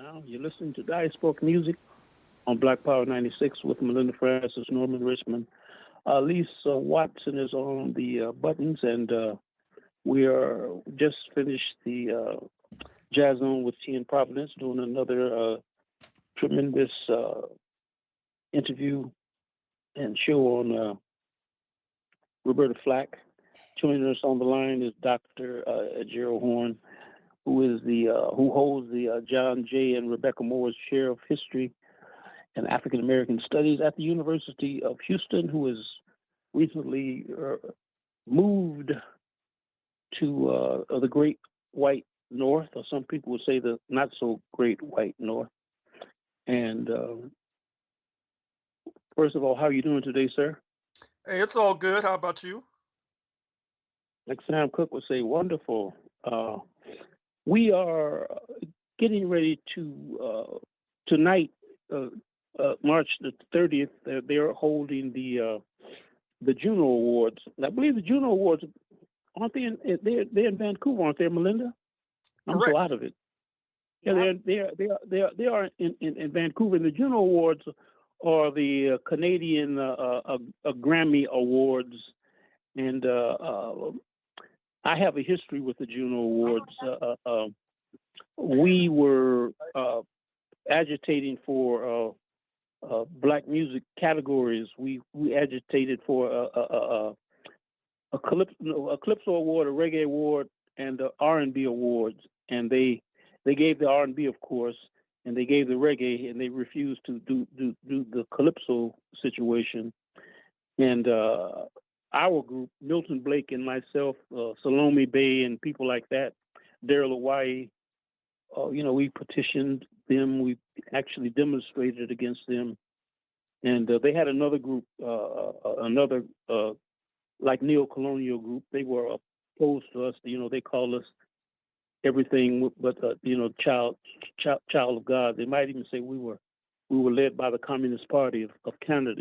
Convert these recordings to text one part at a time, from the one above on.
now. You're listening to Diasporic Music on Black Power 96 with Melinda Francis, Norman Richmond. Lisa Watson is on the buttons, and we are just finished the Jazz Zone with T in Providence, doing another tremendous interview and show on Roberta Flack. Joining us on the line is Dr. Gerald Horne, who holds the John J. and Rebecca Moore's Chair of History and African American Studies at the University of Houston, who has recently moved to the Great White North, or some people would say the not so Great White North. And first of all, how are you doing today, sir? Hey, it's all good. How about you? Like Sam Cooke would say, wonderful. We are getting ready to tonight, March the 30th. They're holding the Juno Awards. And I believe the Juno Awards, aren't they? They're in Vancouver, aren't they, Melinda? I'm Correct. so out of it. Yeah, they are in Vancouver. And the Juno Awards are the Canadian Grammy Awards, and I have a history with the Juno Awards. We were agitating for Black music categories. We agitated for a Calypso Award, a Reggae Award, and the R&B Awards. And they gave the R&B, of course, and they gave the Reggae, and they refused to do the Calypso situation. And our group, Milton Blake and myself, Salome Bay and people like that, Daryl Hawaii, we petitioned them. We actually demonstrated against them. And they had another group, like neo-colonial group. They were opposed to us. They called us everything but, child of God. They might even say we were led by the Communist Party of Canada,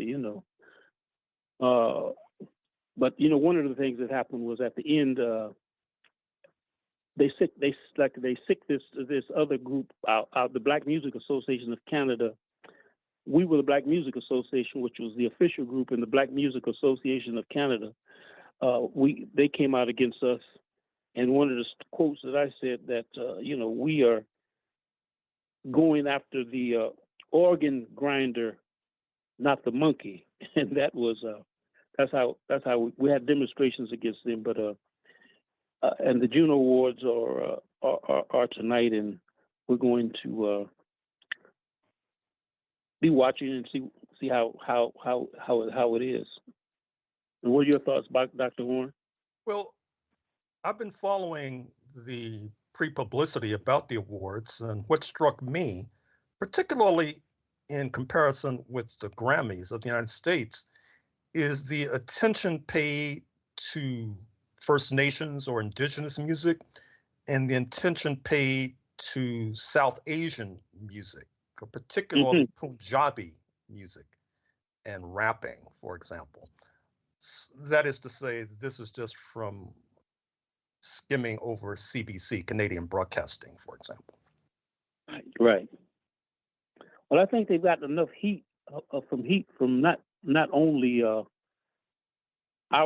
But one of the things that happened was at the end, they sick this other group out, the Black Music Association of Canada. We were the Black Music Association, which was the official group, in the Black Music Association of Canada. They came out against us, and one of the quotes that I said that we are going after the organ grinder, not the monkey, and that was. That's how we had demonstrations against them. But and the Juno Awards are tonight, and we're going to be watching and see how it is. And what are your thoughts, Dr. Horne? Well, I've been following the pre-publicity about the awards, and what struck me, particularly in comparison with the Grammys of the United States, is the attention paid to First Nations or indigenous music, and the attention paid to South Asian music, particularly Punjabi music and rapping, for example. That is to say, this is just from skimming over CBC, Canadian Broadcasting, for example. Right. Well, I think they've got enough heat from not only our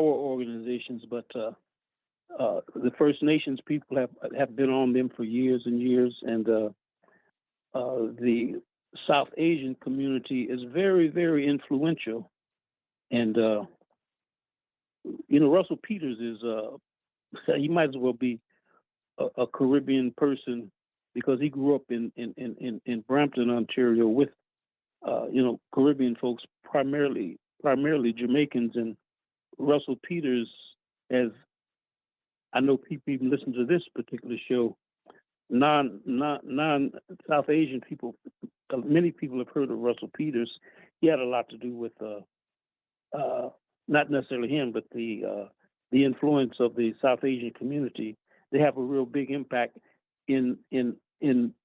organizations, but the First Nations people have been on them for years and years, and the South Asian community is very, very influential. And Russell Peters is he might as well be a Caribbean person, because he grew up in Brampton, Ontario, with Caribbean folks, primarily Jamaicans. And Russell Peters, as I know people even listen to this particular show, non South Asian people, many people have heard of Russell Peters. He had a lot to do with not necessarily him, but the influence of the South Asian community. They have a real big impact in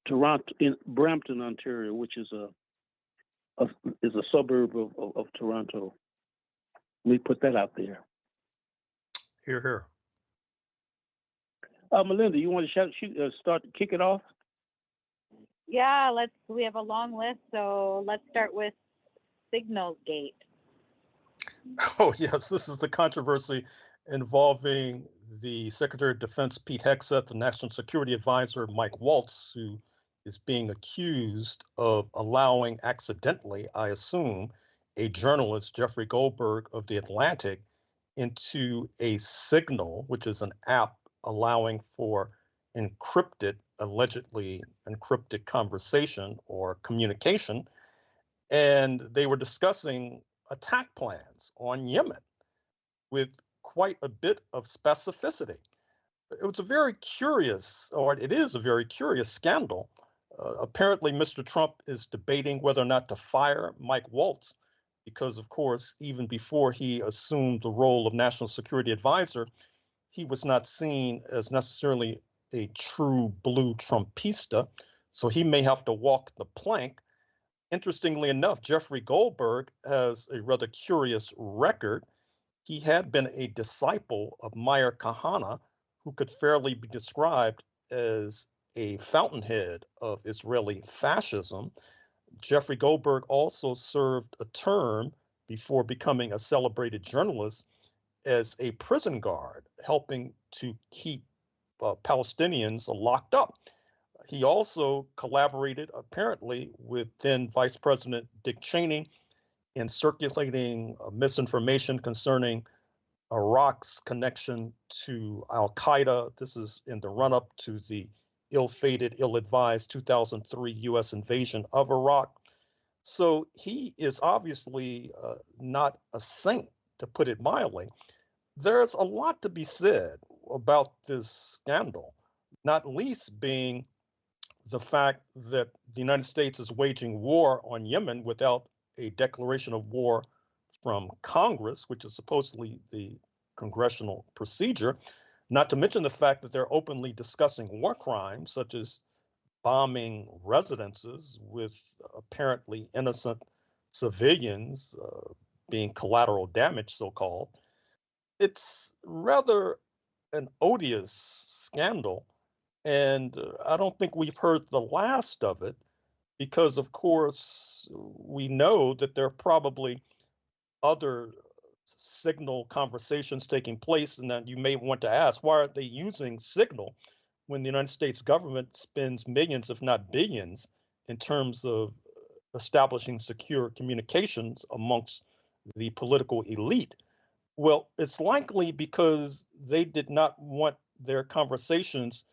Toronto, in Brampton, Ontario, which is a suburb of Toronto. Let me put that out there. Hear, hear. Melinda, you want to kick it off? Yeah, we have a long list, so let's start with Signal Gate. Oh, yes, this is the controversy involving the Secretary of Defense, Pete Hegseth, the National Security Advisor, Mike Waltz, who is being accused of allowing accidentally, I assume, a journalist, Jeffrey Goldberg of The Atlantic, into a Signal, which is an app allowing for allegedly encrypted conversation or communication. And they were discussing attack plans on Yemen with quite a bit of specificity. It was a very curious, or it is a very curious scandal. Apparently, Mr. Trump is debating whether or not to fire Mike Waltz because, of course, even before he assumed the role of National Security Advisor, he was not seen as necessarily a true blue Trumpista. So he may have to walk the plank. Interestingly enough, Jeffrey Goldberg has a rather curious record. He had been a disciple of Meir Kahane, who could fairly be described as a fountainhead of Israeli fascism. Jeffrey Goldberg also served a term before becoming a celebrated journalist as a prison guard, helping to keep Palestinians locked up. He also collaborated, apparently, with then Vice President Dick Cheney in circulating misinformation concerning Iraq's connection to Al Qaeda. This is in the run up to the ill fated, ill advised 2003 US invasion of Iraq. So he is obviously not a saint, to put it mildly. There's a lot to be said about this scandal, not least being the fact that the United States is waging war on Yemen without a declaration of war from Congress, which is supposedly the congressional procedure, not to mention the fact that they're openly discussing war crimes such as bombing residences with apparently innocent civilians being collateral damage, so called. It's rather an odious scandal. And I don't think we've heard the last of it because, of course, we know that there are probably other Signal conversations taking place. And that you may want to ask, why are they using Signal when the United States government spends millions, if not billions, in terms of establishing secure communications amongst the political elite? Well, it's likely because they did not want their conversations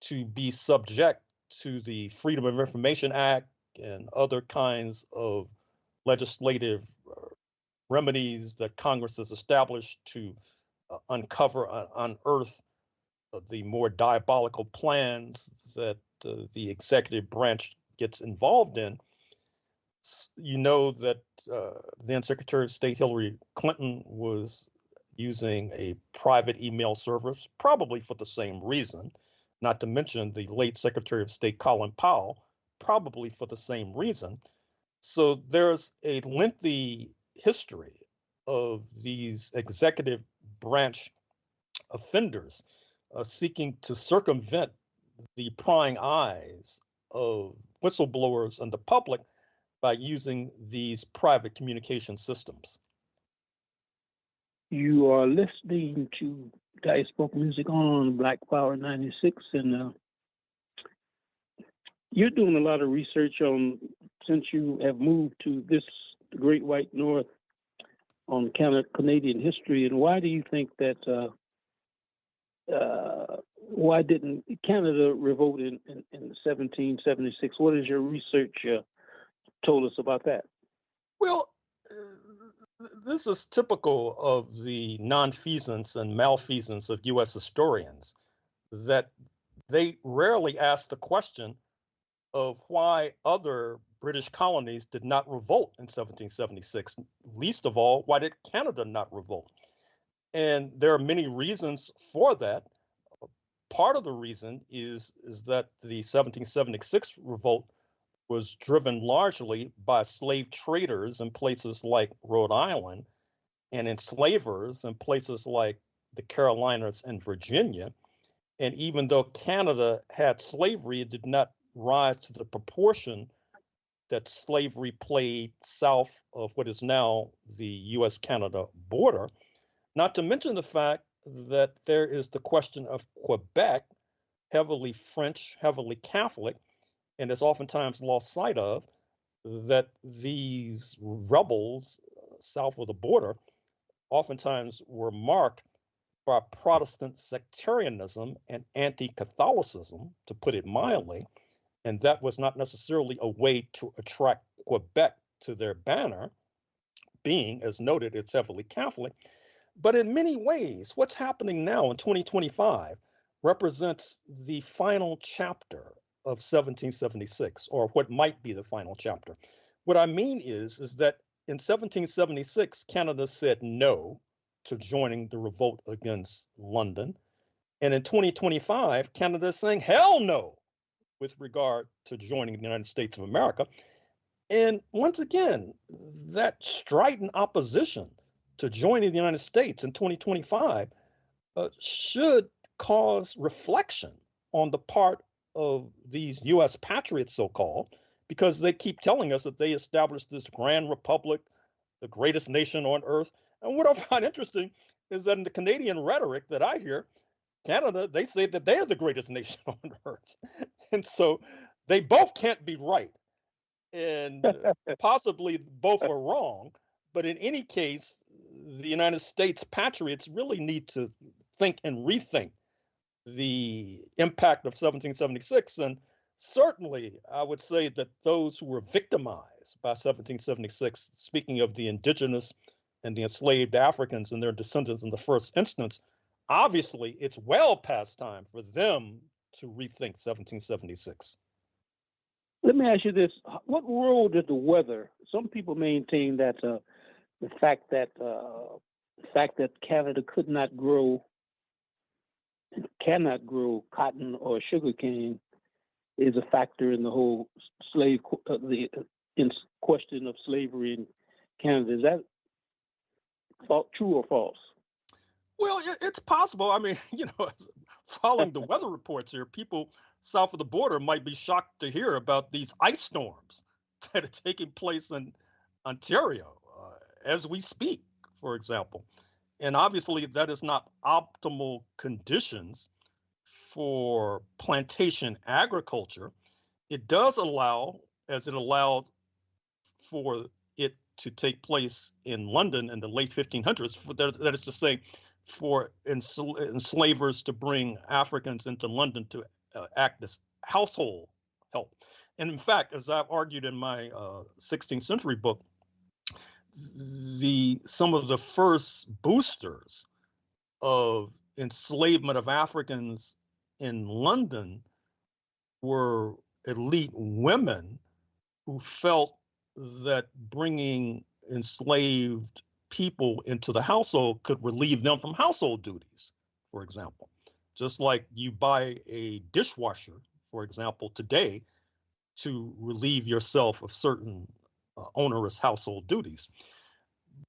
to be subject to the Freedom of Information Act and other kinds of legislative remedies that Congress has established to uncover, unearth the more diabolical plans that the executive branch gets involved in. You know that then Secretary of State Hillary Clinton was using a private email service, probably for the same reason, not to mention the late Secretary of State Colin Powell, probably for the same reason. So there's a lengthy history of these executive branch offenders seeking to circumvent the prying eyes of whistleblowers and the public by using these private communication systems. You are listening to Diasporic Music on Black Power 96, and you're doing a lot of research on, since you have moved to this Great White North, on Canadian history, and why do you think that, why didn't Canada revolt in 1776? What is your research told us about that? Well, this is typical of the nonfeasance and malfeasance of U.S. historians, that they rarely ask the question of why other British colonies did not revolt in 1776. Least of all, why did Canada not revolt? And there are many reasons for that. Part of the reason is that the 1776 revolt was driven largely by slave traders in places like Rhode Island and enslavers in places like the Carolinas and Virginia. And even though Canada had slavery, it did not rise to the proportion that slavery played south of what is now the US-Canada border, not to mention the fact that there is the question of Quebec, heavily French, heavily Catholic, and is oftentimes lost sight of, that these rebels south of the border oftentimes were marked by Protestant sectarianism and anti-Catholicism, to put it mildly, and that was not necessarily a way to attract Quebec to their banner, being, as noted, it's heavily Catholic. But in many ways, what's happening now in 2025 represents the final chapter of 1776, or what might be the final chapter. What I mean is that in 1776, Canada said no to joining the revolt against London. And in 2025, Canada is saying hell no with regard to joining the United States of America. And once again, that strident opposition to joining the United States in 2025 should cause reflection on the part of these US patriots, so-called, because they keep telling us that they established this grand republic, the greatest nation on earth. And what I find interesting is that in the Canadian rhetoric that I hear, Canada, they say that they're the greatest nation on earth. And so they both can't be right. And possibly both are wrong. But in any case, the United States patriots really need to think and rethink the impact of 1776. And certainly, I would say that those who were victimized by 1776, speaking of the indigenous and the enslaved Africans and their descendants in the first instance, obviously it's well past time for them to rethink 1776. Let me ask you this: what role did the weather? Some people maintain that the fact that Canada cannot grow cotton or sugarcane is a factor in the whole question of slavery in Canada. Is that true or false? Well, it's possible. I mean, following the weather reports here, people south of the border might be shocked to hear about these ice storms that are taking place in Ontario as we speak, for example. And obviously, that is not optimal conditions for plantation agriculture. It does allow, as it allowed for it to take place in London in the late 1500s, that is to say, for enslavers to bring Africans into London to act as household help. And in fact, as I've argued in my 16th century book, some of the first boosters of enslavement of Africans in London were elite women who felt that bringing enslaved people into the household could relieve them from household duties, for example. Just like you buy a dishwasher, for example, today to relieve yourself of certain onerous household duties.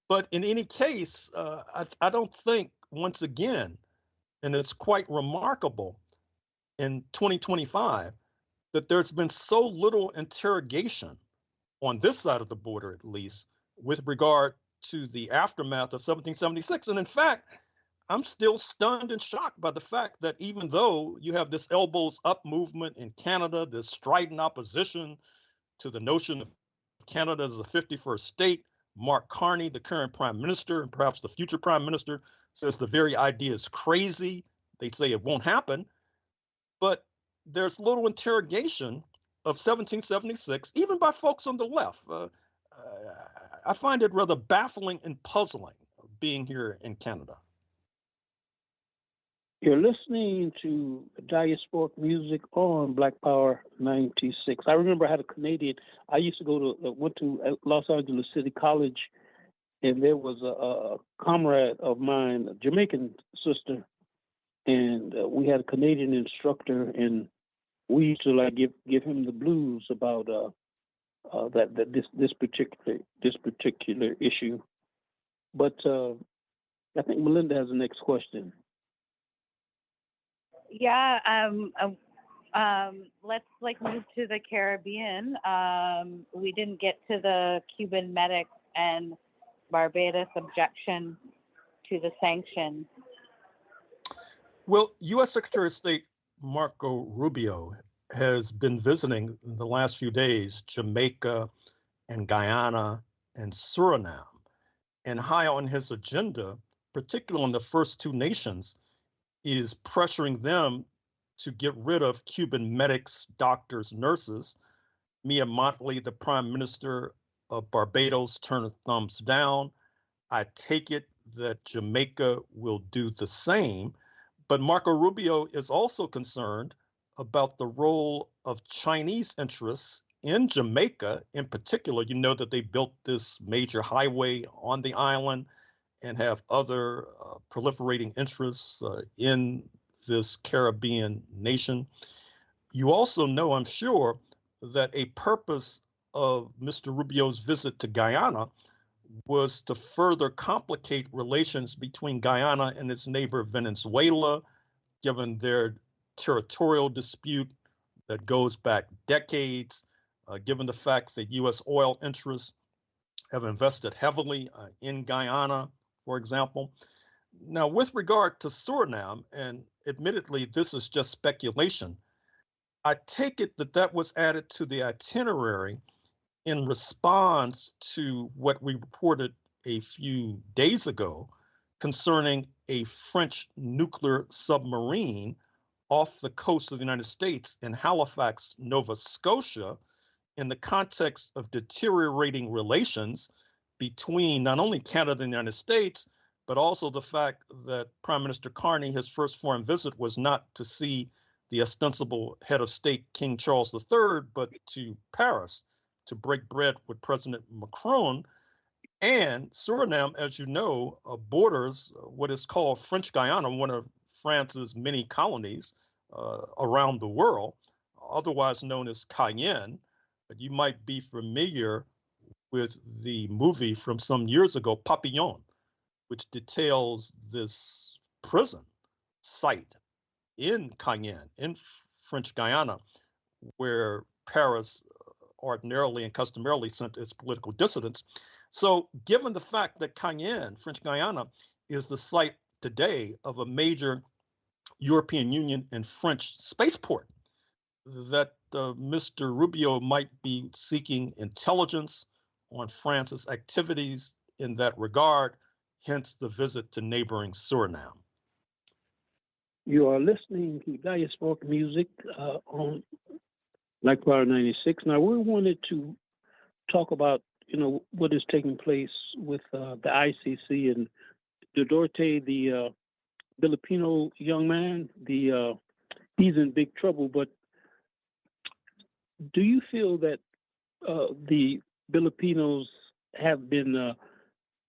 But in any case, I don't think, once again, and it's quite remarkable in 2025, that there's been so little interrogation on this side of the border, at least, with regard to the aftermath of 1776. And in fact, I'm still stunned and shocked by the fact that even though you have this elbows up movement in Canada, this strident opposition to the notion of Canada as a 51st state, Mark Carney, the current prime minister, and perhaps the future prime minister, says the very idea is crazy. They say it won't happen. But there's little interrogation of 1776, even by folks on the left. I find it rather baffling and puzzling being here in Canada. You're listening to Diasporic music on Black Power 96. I remember I had a Canadian. I used to went to Los Angeles City College, and there was a comrade of mine, a Jamaican sister, and we had a Canadian instructor, and we used to give him the blues about this particular issue. But I think Melinda has the next question. Yeah, Let's move to the Caribbean. We didn't get to the Cuban medics and Barbados objection to the sanctions. Well, U.S. Secretary of State Marco Rubio has been visiting in the last few days Jamaica and Guyana and Suriname. And high on his agenda, particularly on the first two nations, is pressuring them to get rid of Cuban medics, doctors, nurses. Mia Motley, the Prime Minister of Barbados, turned a thumbs down. I take it that Jamaica will do the same. But Marco Rubio is also concerned about the role of Chinese interests in Jamaica. In particular, you know that they built this major highway on the island and have other proliferating interests in this Caribbean nation. You also know, I'm sure, that a purpose of Mr. Rubio's visit to Guyana was to further complicate relations between Guyana and its neighbor Venezuela, given their territorial dispute that goes back decades, given the fact that U.S. oil interests have invested heavily in Guyana, for example. Now, with regard to Suriname, and admittedly, this is just speculation, I take it that that was added to the itinerary in response to what we reported a few days ago concerning a French nuclear submarine off the coast of the United States in Halifax, Nova Scotia, in the context of deteriorating relations between not only Canada and the United States, but also the fact that Prime Minister Carney, his first foreign visit was not to see the ostensible head of state, King Charles III, but to Paris to break bread with President Macron. And Suriname, as you know, borders what is called French Guyana, one of France's many colonies around the world, otherwise known as Cayenne. But you might be familiar with the movie from some years ago, Papillon, which details this prison site in Cayenne, in French Guyana, where Paris ordinarily and customarily sent its political dissidents. So, given the fact that Cayenne, French Guyana, is the site today of a major European Union and French spaceport, that Mr. Rubio might be seeking intelligence on France's activities in that regard, hence the visit to neighboring Suriname. You are listening to Diasporic music on Blackfire 96. Now, we wanted to talk about, what is taking place with the ICC and Duterte, the Filipino young man. He's in big trouble. But do you feel that the Filipinos have been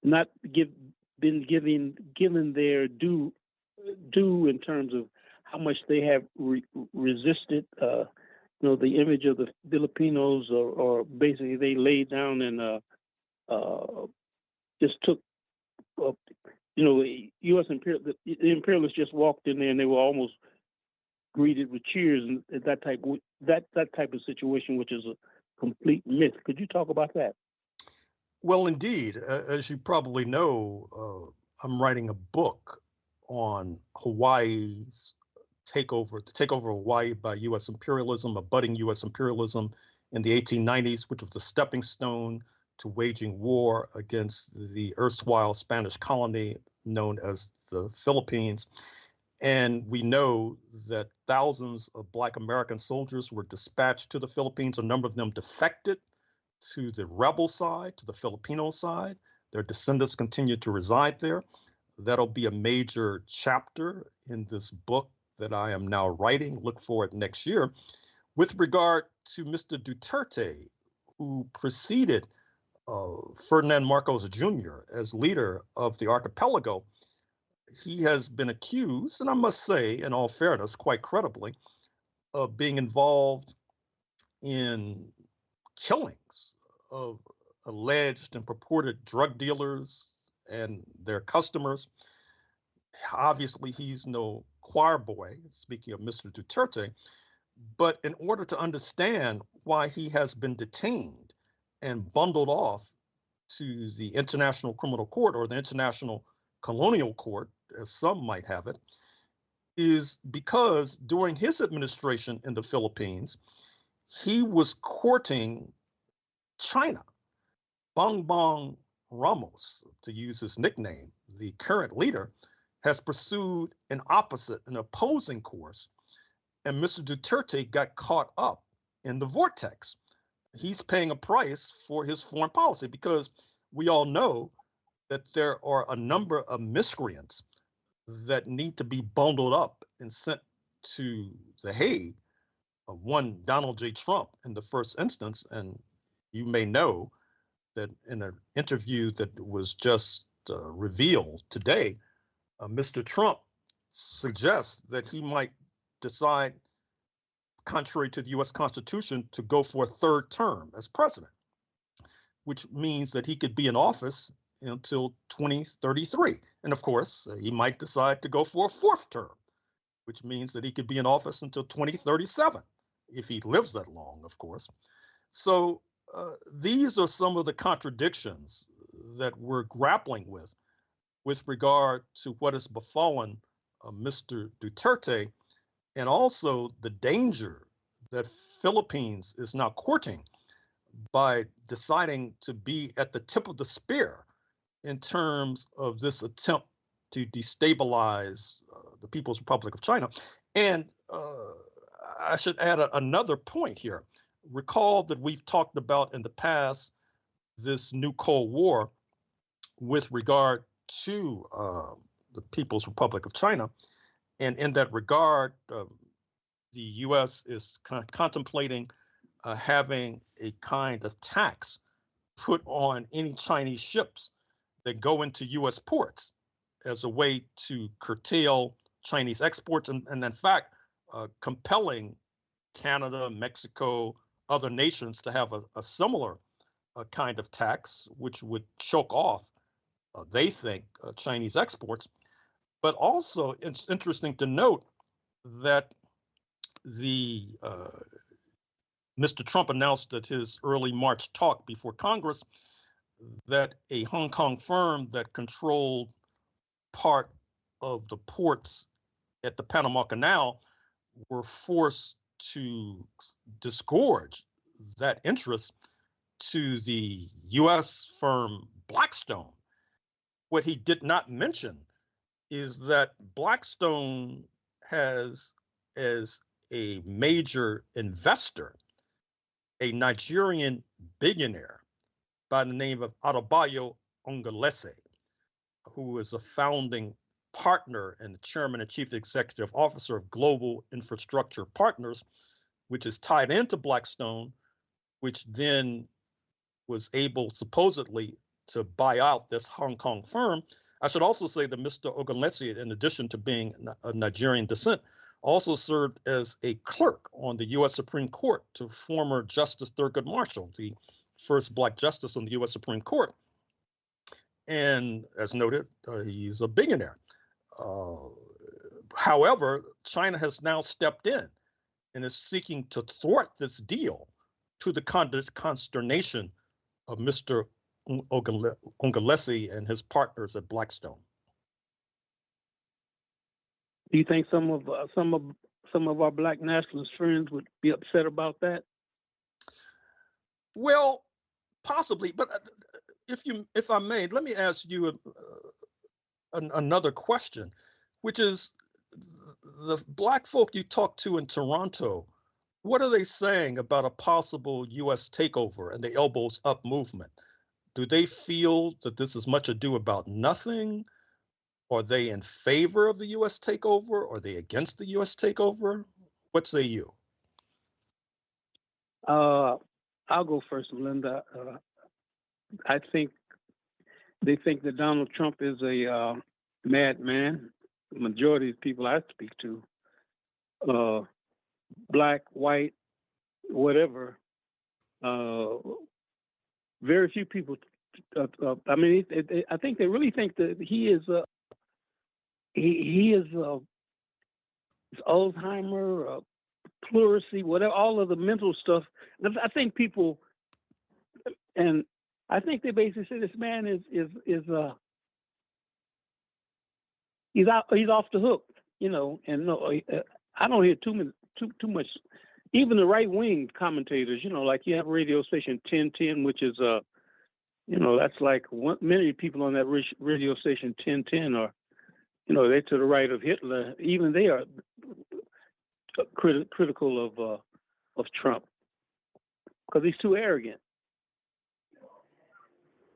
not been given their due in terms of how much they have resisted? The image of the Filipinos, or basically they laid down and just took, U.S. the imperialists just walked in there and they were almost greeted with cheers and that type of situation, which is a complete myth. Could you talk about that? Well, indeed, as you probably know, I'm writing a book on Hawaii's the takeover of Hawaii by U.S. imperialism, a budding U.S. imperialism in the 1890s, which was a stepping stone to waging war against the erstwhile Spanish colony known as the Philippines. And we know that thousands of Black American soldiers were dispatched to the Philippines. A number of them defected to the rebel side, to the Filipino side. Their descendants continue to reside there. That'll be a major chapter in this book that I am now writing. Look for it next year. With regard to Mr. Duterte, who preceded Ferdinand Marcos Jr. as leader of the archipelago, he has been accused, and I must say, in all fairness, quite credibly, of being involved in killings of alleged and purported drug dealers and their customers. Obviously, he's no choir boy, speaking of Mr. Duterte, But in order to understand why he has been detained and bundled off to the International Criminal Court, or the International Colonial Court, as some might have it, is because during his administration in the Philippines, he was courting China. Bongbong Ramos, to use his nickname, the current leader, has pursued an opposite, an opposing course, and Mr. Duterte got caught up in the vortex. He's paying a price for his foreign policy, because we all know that there are a number of miscreants that need to be bundled up and sent to The Hague. One, Donald J. Trump in the first instance, and you may know that in an interview that was just revealed today, Mr. Trump suggests that he might decide, contrary to the US Constitution, to go for a third term as president, which means that he could be in office until 2033. And of course, he might decide to go for a fourth term, which means that he could be in office until 2037, if he lives that long, of course. So these are some of the contradictions that we're grappling with regard to what has befallen Mr. Duterte, and also the danger that Philippines is now courting by deciding to be at the tip of the spear in terms of this attempt to destabilize the People's Republic of China. And I should add another point here. Recall that we've talked about in the past this new Cold War with regard to the People's Republic of China. And in that regard, the U.S. is contemplating having a kind of tax put on any Chinese ships that go into U.S. ports as a way to curtail Chinese exports, and in fact, compelling Canada, Mexico, other nations to have a similar kind of tax, which would choke off, they think, Chinese exports. But also, it's interesting to note that Mr. Trump announced at his early March talk before Congress that a Hong Kong firm that controlled part of the ports at the Panama Canal were forced to disgorge that interest to the U.S. firm Blackstone. What he did not mention is that Blackstone has as a major investor a Nigerian billionaire by the name of Adebayo Ongelese, who is a founding partner and the chairman and chief executive officer of Global Infrastructure Partners, which is tied into Blackstone, which then was able supposedly to buy out this Hong Kong firm. I should also say that Mr. Ogunlesi, in addition to being a Nigerian descent, also served as a clerk on the U.S. Supreme Court to former Justice Thurgood Marshall, the first Black justice on the U.S. Supreme Court. And as noted, he's a billionaire. However, China has now stepped in and is seeking to thwart this deal, to the consternation of Mr. Ongelesi and his partners at Blackstone. Do you think some of our Black nationalist friends would be upset about that? Well, possibly, but if I may, let me ask you another question, which is the Black folk you talk to in Toronto. What are they saying about a possible U.S. takeover and the elbows up movement? Do they feel that this is much ado about nothing? Are they in favor of the U.S. takeover? Are they against the U.S. takeover? What say you? I'll go first, Melinda. I think they think that Donald Trump is a madman. The majority of the people I speak to, Black, white, whatever, very few people. I think they really think that he is Alzheimer, pleurisy, whatever, all of the mental stuff. I think people, and I think they basically say this man is he's off the hook, you know. And no, I don't hear too much. Even the right wing commentators, you know, like you have radio station 1010, which is you know, that's like many people on that radio station 1010 are, you know, they're to the right of Hitler. Even they are critical of Trump because he's too arrogant.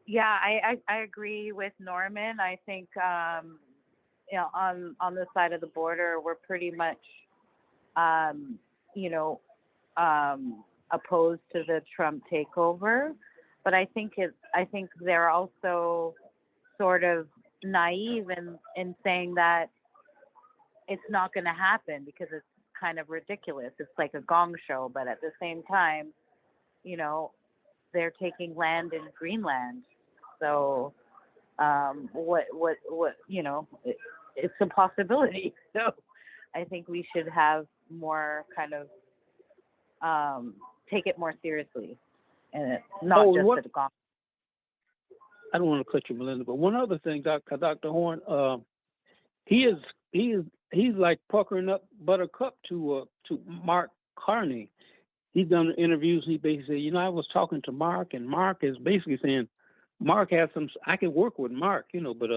Yeah, I agree with Norman. I think you know, on this side of the border, we're pretty much you know, opposed to the Trump takeover. But I think they're also sort of naive in saying that it's not going to happen because it's kind of ridiculous. It's like a gong show, but at the same time, you know, they're taking land in Greenland. So what you know, it's a possibility. So I think we should have more kind of take it more seriously. And it's not just a gong. I don't want to cut you, Melinda, but one other thing, Dr. Horne, he's like puckering up Buttercup to Mark Carney. He's done interviews. He basically said, you know, I was talking to Mark, and Mark is basically saying, Mark has some. I can work with Mark, you know, but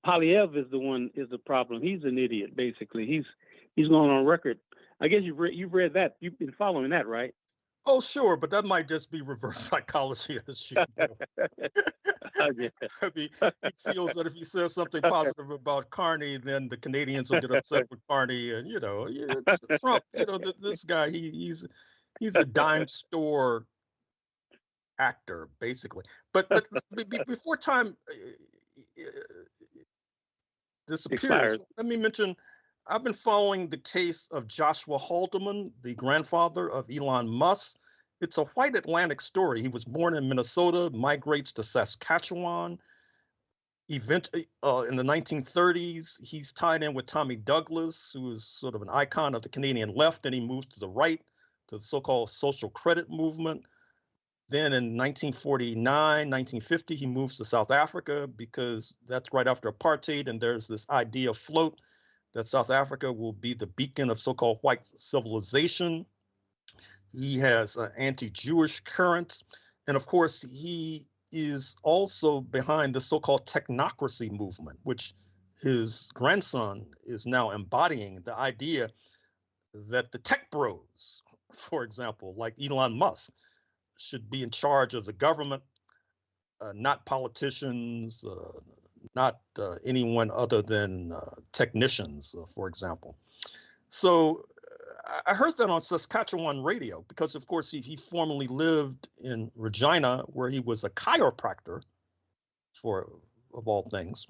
Polyev is the problem. He's an idiot, basically. He's going on record. I guess you've read that. You've been following that, right? Oh, sure, but that might just be reverse psychology of the shoe. Yeah. I mean, he feels that if he says something positive about Carney, then the Canadians will get upset with Carney, and you know, Trump. You know, this guy, he's a dime store actor, basically. But before time disappears, let me mention. I've been following the case of Joshua Haldeman, the grandfather of Elon Musk. It's a white Atlantic story. He was born in Minnesota, migrates to Saskatchewan. In the 1930s, he's tied in with Tommy Douglas, who is sort of an icon of the Canadian left, and he moved to the right, to the so-called social credit movement. Then in 1949, 1950, he moves to South Africa because that's right after apartheid, and there's this idea afloat that South Africa will be the beacon of so-called white civilization. He has anti-Jewish currents. And of course, he is also behind the so-called technocracy movement, which his grandson is now embodying, the idea that the tech bros, for example, like Elon Musk, should be in charge of the government, not politicians, not anyone other than technicians, for example. So I heard that on Saskatchewan radio because, of course, he formerly lived in Regina, where he was a chiropractor, of all things.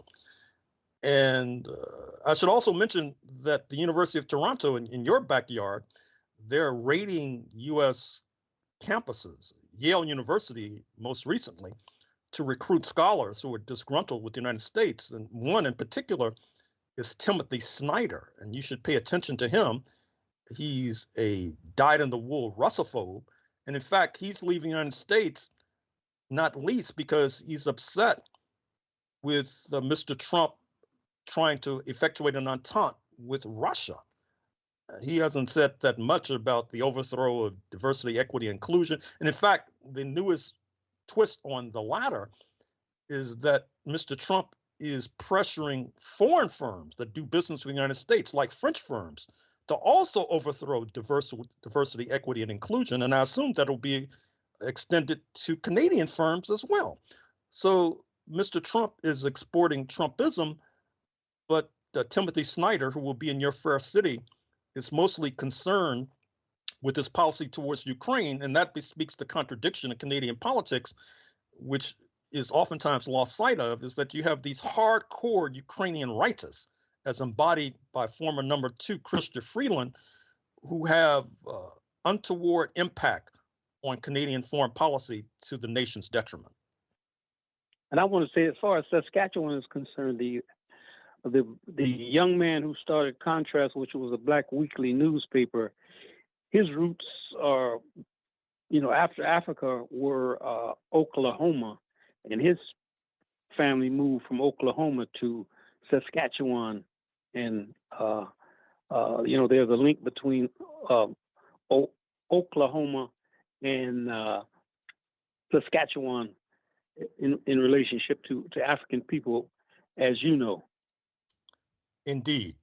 And I should also mention that the University of Toronto, in your backyard, they're raiding U.S. campuses, Yale University most recently, to recruit scholars who are disgruntled with the United States. And one in particular is Timothy Snyder, and you should pay attention to him. He's a dyed-in-the-wool Russophobe. And in fact, he's leaving the United States, not least because he's upset with Mr. Trump trying to effectuate an entente with Russia. He hasn't said that much about the overthrow of diversity, equity, inclusion. And in fact, the newest twist on the latter is that Mr. Trump is pressuring foreign firms that do business with the United States, like French firms, to also overthrow diversity, equity, and inclusion. And I assume that will be extended to Canadian firms as well. So Mr. Trump is exporting Trumpism, but Timothy Snyder, who will be in your fair city, is mostly concerned with his policy towards Ukraine. And that bespeaks the contradiction in Canadian politics, which is oftentimes lost sight of, is that you have these hardcore Ukrainian rightists, as embodied by former number 2 Chrystia Freeland, who have untoward impact on Canadian foreign policy to the nation's detriment. And I want to say, as far as Saskatchewan is concerned, the young man who started Contrast, which was a black weekly newspaper, his roots are, after Africa were Oklahoma, and his family moved from Oklahoma to Saskatchewan, and there's a link between Oklahoma and Saskatchewan in relationship to African people, as you know. Indeed.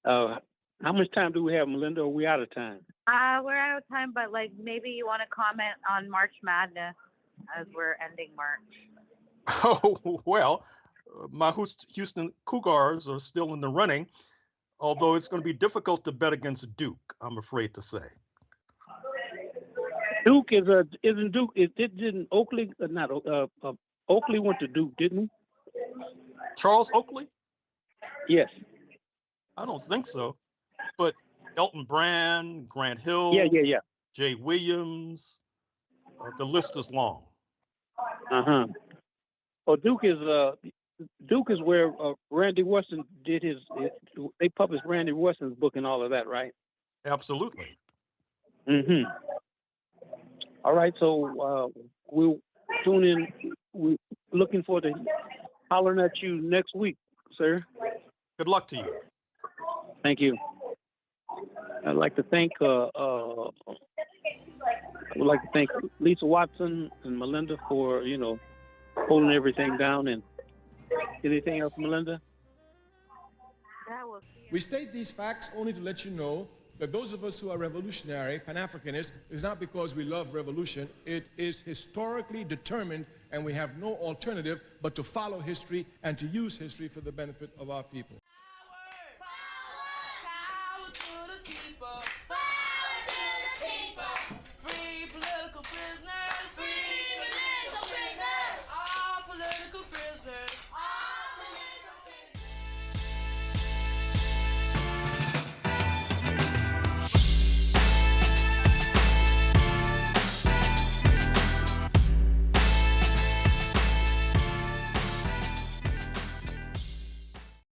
How much time do we have, Melinda? Are we out of time? We're out of time, but maybe you want to comment on March Madness as we're ending March. Oh, well, my Houston Cougars are still in the running, although it's going to be difficult to bet against Duke, I'm afraid to say. Duke isn't Duke? Didn't Oakley not Oakley went to Duke, didn't he? Charles Oakley? Yes. I don't think so. But Elton Brand, Grant Hill, Yeah. Jay Williams, the list is long. Well, Duke is where Randy Weston did his. They published Randy Weston's book and all of that, right? Absolutely. All right, so we'll tune in. We're looking forward to hollering at you next week, sir. Good luck to you. Thank you. I'd like to thank Lisa Watson and Melinda for holding everything down. And anything else, Melinda? We state these facts only to let you know that those of us who are revolutionary, Pan-Africanists, is not because we love revolution. It is historically determined, and we have no alternative but to follow history and to use history for the benefit of our people. Power to the people.